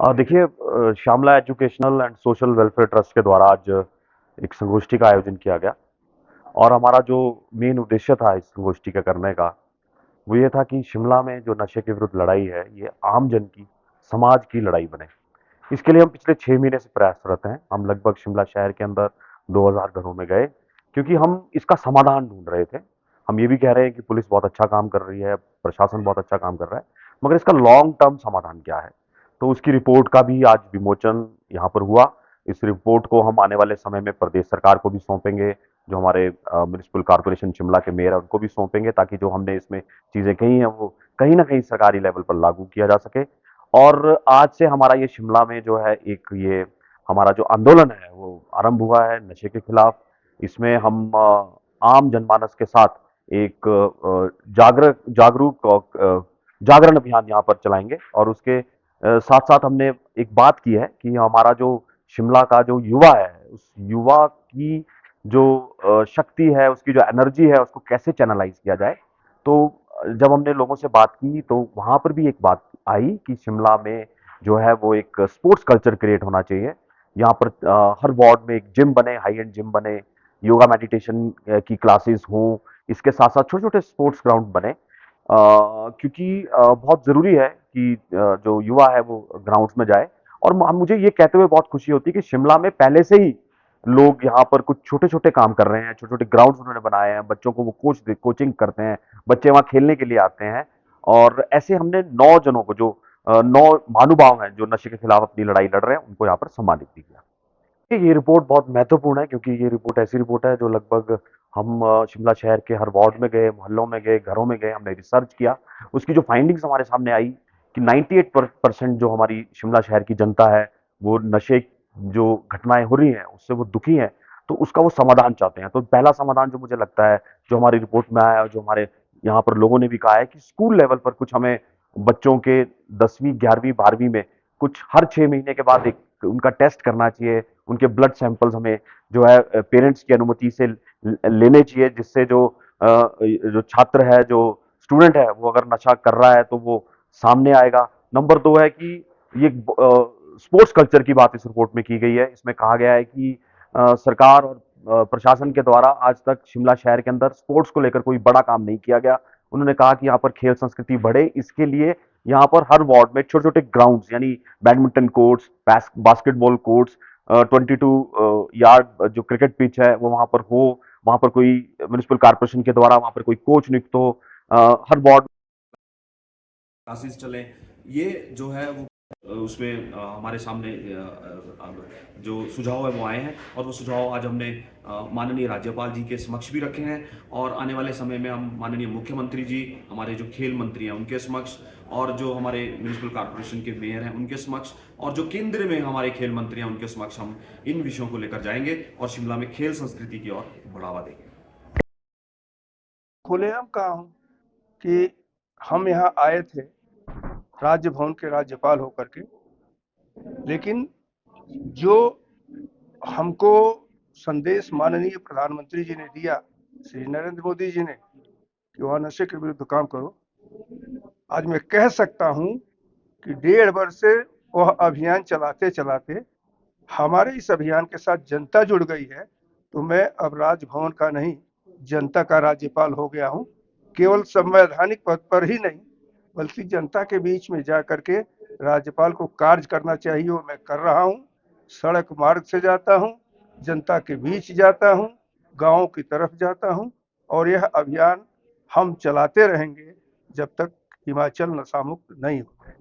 देखिए, Shyamala educational and social welfare trust के द्वारा आज एक संगोष्ठी का आयोजन किया गया। और हमारा जो मेन उद्देश्य था इस संगोष्ठी के करने का, वो ये था कि शिमला में जो नशे के विरुद्ध लड़ाई है, ये आम जन की, समाज की लड़ाई बने। इसके लिए हम पिछले 6 महीने से प्रयासरत हैं। हम लगभग शिमला शहर के अंदर 2000 घरों में गए, क्योंकि हम इसका समाधान ढूंढ रहे थे। हम ये भी कह रहे हैं कि पुलिस बहुत अच्छा काम कर रही है, प्रशासन बहुत अच्छा काम कर रहा है, मगर इसका लॉन्ग टर्म समाधान क्या है? तो उसकी रिपोर्ट का भी आज विमोचन यहाँ पर हुआ। इस रिपोर्ट को हम आने वाले समय में प्रदेश सरकार को भी सौंपेंगे, जो हमारे म्युनिसिपल कॉर्पोरेशन शिमला के मेयर हैं उनको भी सौंपेंगे, ताकि जो हमने इसमें चीज़ें कही हैं वो कहीं ना कहीं सरकारी लेवल पर लागू किया जा सके। और आज से हमारा ये शिमला में जो है एक ये हमारा जो आंदोलन है वो आरंभ हुआ है नशे के खिलाफ। इसमें हम आम जनमानस के साथ एक जागरूक जागरण अभियान यहाँ पर चलाएंगे। और उसके साथ साथ हमने एक बात की है कि हमारा जो शिमला का जो युवा है, उस युवा की जो शक्ति है, उसकी जो एनर्जी है, उसको कैसे चैनलाइज किया जाए। तो जब हमने लोगों से बात की तो वहां पर भी एक बात आई कि शिमला में जो है वो एक स्पोर्ट्स कल्चर क्रिएट होना चाहिए। यहाँ पर हर वार्ड में एक जिम बने, हाई एंड जिम बने, योगा मेडिटेशन की क्लासेस हों। इसके साथ साथ छोटे छोटे स्पोर्ट्स ग्राउंड बने, क्योंकि बहुत ज़रूरी है कि जो युवा है वो ग्राउंड्स में जाए। और मुझे ये कहते हुए बहुत खुशी होती है कि शिमला में पहले से ही लोग यहाँ पर कुछ छोटे छोटे काम कर रहे हैं। छोटे छोटे ग्राउंड्स उन्होंने बनाए हैं, बच्चों को वो कोचिंग करते हैं, बच्चे वहाँ खेलने के लिए आते हैं। और ऐसे हमने 9 जनों को, जो 9 महानुभाव हैं जो नशे के खिलाफ अपनी लड़ाई लड़ रहे हैं, उनको यहाँ पर सम्मानित भी किया। ये रिपोर्ट बहुत महत्वपूर्ण है, क्योंकि ये रिपोर्ट ऐसी रिपोर्ट है जो लगभग हम शिमला शहर के हर वार्ड में गए, मोहल्लों में गए, घरों में गए, हमने रिसर्च किया। उसकी जो फाइंडिंग्स हमारे सामने आई कि 98% जो हमारी शिमला शहर की जनता है, वो नशे जो घटनाएं हो रही हैं उससे वो दुखी हैं। तो उसका वो समाधान चाहते हैं। तो पहला समाधान जो मुझे लगता है, जो हमारी रिपोर्ट में आया और जो हमारे यहाँ पर लोगों ने भी कहा है, कि स्कूल लेवल पर कुछ हमें बच्चों के 10वीं 11वीं 12वीं में कुछ हर 6 महीने के बाद एक उनका टेस्ट करना चाहिए। उनके ब्लड सैंपल्स हमें जो है पेरेंट्स की अनुमति से लेने चाहिए, जिससे जो छात्र है, जो स्टूडेंट है, वो अगर नशा कर रहा है तो वो सामने आएगा। नंबर 2 है कि ये स्पोर्ट्स कल्चर की बात इस रिपोर्ट में की गई है। इसमें कहा गया है कि सरकार और प्रशासन के द्वारा आज तक शिमला शहर के अंदर स्पोर्ट्स को लेकर कोई बड़ा काम नहीं किया गया। उन्होंने कहा कि यहाँ पर खेल संस्कृति बढ़े, इसके लिए यहाँ पर हर वार्ड में छोटे छोटे ग्राउंड्स, यानी badminton courts, basketball courts, 22 yard जो क्रिकेट पिच है वो वहां पर हो। वहां पर कोई म्युनिसिपल कॉर्पोरेशन के द्वारा वहां पर कोई कोच नियुक्त हो। हर वार्ड क्लासेस चले। ये जो है वो उसमें हमारे सामने जो सुझाव है वो आए हैं, और वो सुझाव आज हमने माननीय राज्यपाल जी के समक्ष भी रखे हैं। और आने वाले समय में हम माननीय मुख्यमंत्री जी, हमारे जो खेल मंत्री हैं उनके समक्ष, और जो हमारे म्युनिसिपल कॉर्पोरेशन के मेयर हैं उनके समक्ष, और जो केंद्र में हमारे खेल मंत्री हैं उनके समक्ष हम इन विषयों को लेकर जाएंगे और शिमला में खेल संस्कृति की ओर बढ़ावा देंगे। खुलेआम कहा हूँ कि हम यहाँ आए थे राज्य भवन के राज्यपाल होकर के, लेकिन जो हमको संदेश माननीय प्रधानमंत्री जी ने दिया, श्री नरेंद्र मोदी जी ने, कि वहाँ नशे के विरुद्ध काम करो, आज मैं कह सकता हूँ कि 1.5 वर्ष से वह अभियान चलाते चलाते हमारे इस अभियान के साथ जनता जुड़ गई है। तो मैं अब राजभवन का नहीं, जनता का राज्यपाल हो गया हूँ। केवल संवैधानिक पद पर ही नहीं, बल्कि जनता के बीच में जा करके राज्यपाल को कार्य करना चाहिए, वो मैं कर रहा हूँ। सड़क मार्ग से जाता हूँ, जनता के बीच जाता हूँ, गाँव की तरफ जाता हूँ, और यह अभियान हम चलाते रहेंगे जब तक हिमाचल नशा मुक्त नहीं हो।